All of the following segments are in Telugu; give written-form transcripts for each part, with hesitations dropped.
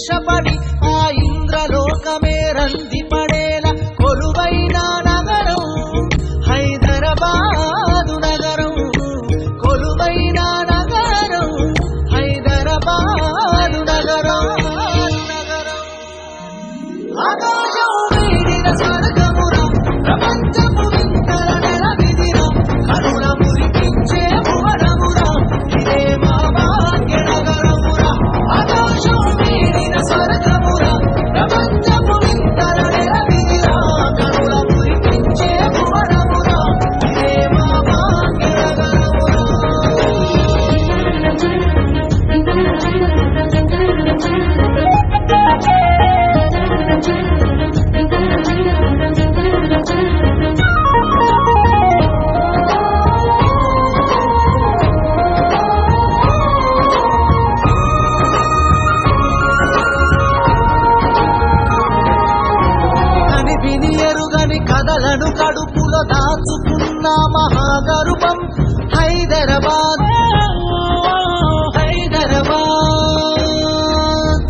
ఈర్షపడి ఆ ఇంద్రలోకమే రంది పడేలా కొలువైన నగరం హైదరాబాదు నగరం, కొలువైన నగరం హైదరాబాదు నగరం. ఆకాశం వీడిన స్వర్గమురా, ప్రపంచపు వింతల నెలవిదిరా, కరుణ మురిపించే భువనమురా, ఇదే మా భాగ్యనగరమురా. ఆకాశం వీడిన స్వర్గమురా, ప్రపంచపు వింతల నెలవిదిరా, కరుణ మురిపించే భువనమురా, ఇదే మా భాగ్యనగరమురా. కథలను కడుపులో దాచుకున్న మహాగర్భం హైదరాబాద్, హైదరాబాద్.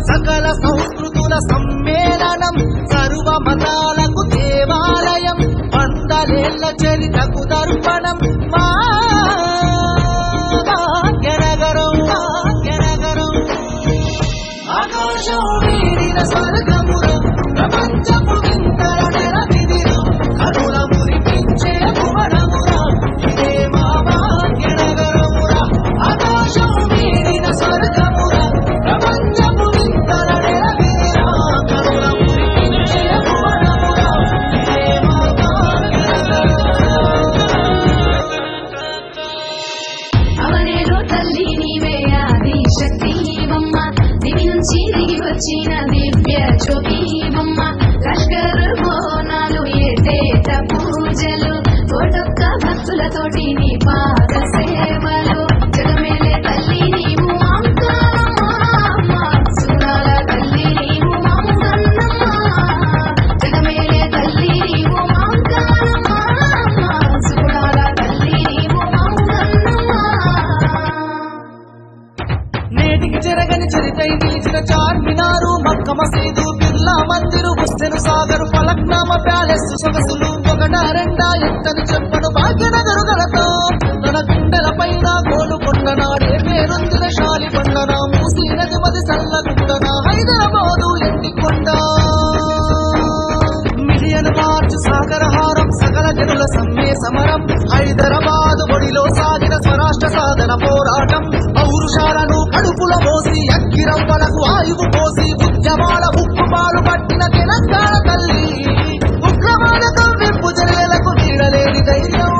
సకల సంస్కృతుల సమ్మేళనం, సర్వ మతాలకు దేవాలయం, వందలేళ్ల చరితకు దర్పణం మా భాగ్యనగరం, భాగ్యనగరం. ఆకాశం వీడిన స్వర్గమురా, ప్రపంచపు వింతల నెలవిదిరా, కరుణ మురిపించే భువనమురా, ఇదే మా భాగ్యనగరమురా. ఆకాశం వీడిన స్వర్గమురా, ప్రపంచపు వింతల నెలవిదిరా, కరుణ మురిపించే భువనమురా, ఇదే మా భాగ్యనగరమురా. అవనేలో తల్లి నీవే ఆది శక్తి బొమ్మ, దివి నుంచి దిగి వచ్చిన దివ్య జ్యోతి బొమ్మ. లష్కర్ బోనాలు ఏటేట పూజలు, కోటొక్క భక్తులతోటి నీ పాద సేవలు. జగమేలే తల్లి నీవు మాంకారమ్మ, సురాల తల్లి నీవు మాంగన్నమ్మ. జగమేలే తల్లి నీవు మాంకారమ్మ, సురాల తల్లి నీవు మాంగన్నమ్మ. నేటికి చెరగని చరితై నిలిచిన చార్మినారు, మక్క మసీదు, బిర్లా మందిరు, హుస్సేన్ సాగర్, ఫలక్నామా ప్యాలెస్ సొగసులు ఒకటా రెండా ఎంతని చెప్పను భాగ్యనగరు గలతో. తన గుండెల పైన గోలుకొండ నాడే పేరొందిన శాలి పండన, మూసీ నది మది సల్లగుండన హైదరాబాదు ఎండికొండ. మిలియన్ మార్చ్ సాగరహారం, సకల జనుల సమ్మె సమరం, హైదరాబాదు ఒడిలో సాగిన స్వరాష్ట్ర సాధన పోరాటం. పౌరుషాలను కడుపుల మోసి అగ్గిరవ్వలకు ఆయువు పోసి ఉద్యమాల ఉప్పుపాలు పట్టిన తెలంగాణ తల్లి, ఉగ్రవాద కవ్వింపు చర్యలకు నీడలేని ధైర్యం.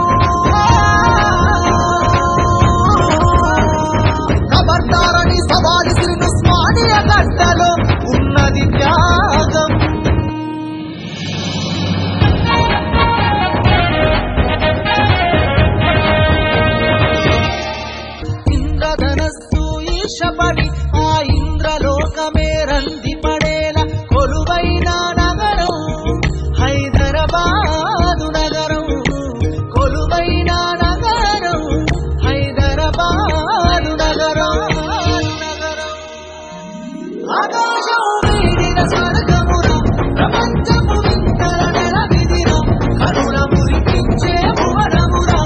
ఖబర్దారని సవాలు సిరిను స్మానియ గడ్డలో ఉన్నది త్యాగం. ఇంద్రధనస్సు ఈర్షపడి ఆ ఇంద్రలోకమే రంది పడేలా కొలువైన నగరం హైదరాబాదు నగరం, కొలువైన నగరం హైదరాబాదు నగరం. ఆకాశం వీడిన స్వర్గమురా, ప్రపంచపు వింతల నెలవిదిరా, కరుణ మురిపించే భువనమురా,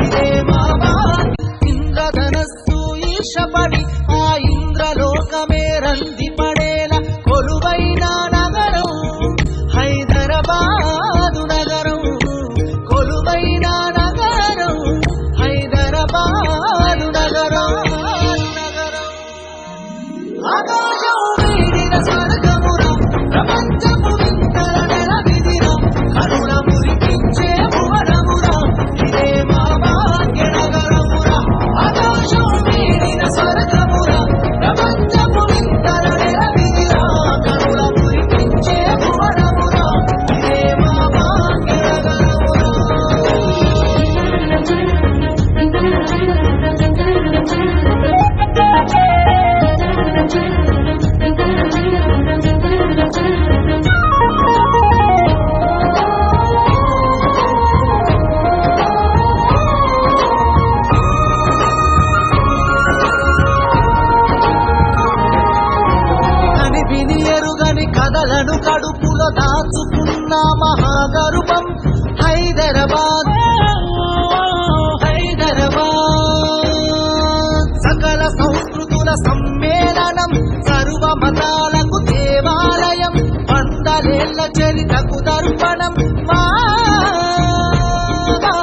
ఇదే మా భాగ్య. ఇంద్రధనస్సు ఈర్షపడి ఆ ఇంద్రలోకమే రంది పడేలా కొలువైన నగరం హైదరాబాదు నగరం, కొలువైన నగరం హైదరాబాదు నగరం. ఆకాశం వీడిన స్వర్గమురా, ప్రపంచపు వింతల నెలవిదిరా, కరుణ మురిపించే భువనమురా, ఇదే మా భాగ్యనగరమురా. ఆకాశం వీడిన స్వర్గమురా, ప్రపంచపు వింతల నెలవిదిరా, కరుణ మురిపించే భువనమురా, ఇదే మా భాగ్యనగరమురా. అన్ని కథలను కడుపులో దాచుకున్న మహాగర్భం హైదరాబాద్ సకల సంస్కృతుల సమ్మేళనం సర్వ మతాలకు దేవాలయం వందలేళ్ల చరితకు దర్పణం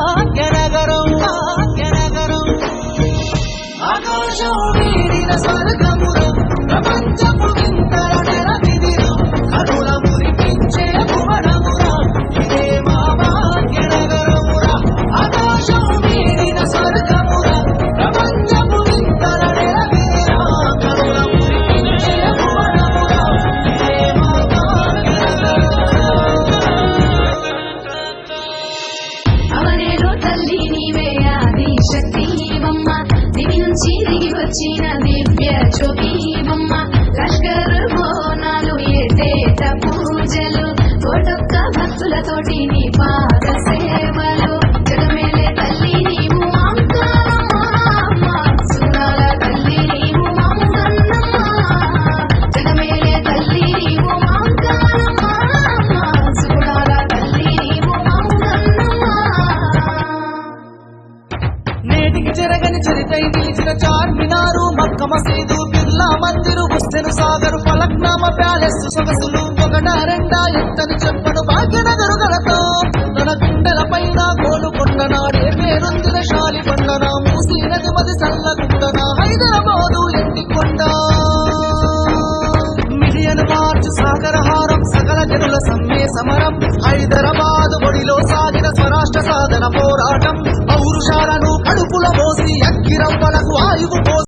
భాగ్యనగరం ఆకాశం వీడిన స్వర్గములో ప్రపంచపు వింతల నెరవిదిలో కనుల మురిపించే భువనమురా ఇదే మా భాగ్యనగరమురా ఆకాశం వీడిన స్వర్గమురా ప్రపంచపు వింతల నెరవిదిలో కనుల మురిపించే భువనమురా ఇదే మా భాగ్యనగరమురా అవనేలో తల్లి నీవే ఆది శక్తి బొమ్మ దివి నుంచి దిగి వచ్చిన దివ్య జ్యోతి బొమ్మ లష్కర్ బోనాలు ఏటేట పూజలు కోటొక్క భక్తులతోటి నీ పాద సేవలు జగమేలే తల్లి నీవు మాంకారమ్మ సురాల తల్లి నీవు మాంగన్నమ్మ జగమేలే తల్లి నీవు మాంకారమ్మ సురాల తల్లి నీవు మాంగన్నమ్మ నేటికి చెరగని చరితై నిలిచిన చార్మినారు మక్క మసీదు బిర్లా మందిరు హుస్సేన్ సాగర్ ఫలక్నామా ప్యాలెస్ సొగసులు ఒకటా రెండా ఎత్తని చెప్పను భాగ్యనగరు గలతో తన గుండెల పైన గోలుకొండ నాడే పేరొందిన శాలికొండ నా మూసీ నది మది సల్లగుండ నా హైదరాబాదు ఎండికొండ మిలియన్ మార్చ్ సాగరహారం సకల జనుల సమ్మె సమరం హైదరాబాద్ ఒడిలో సాగిన స్వరాష్ట్ర సాధన పోరాటం పౌరుషాలను కడుపుల మోసి అక్కిరవ్వలకు ఆయువు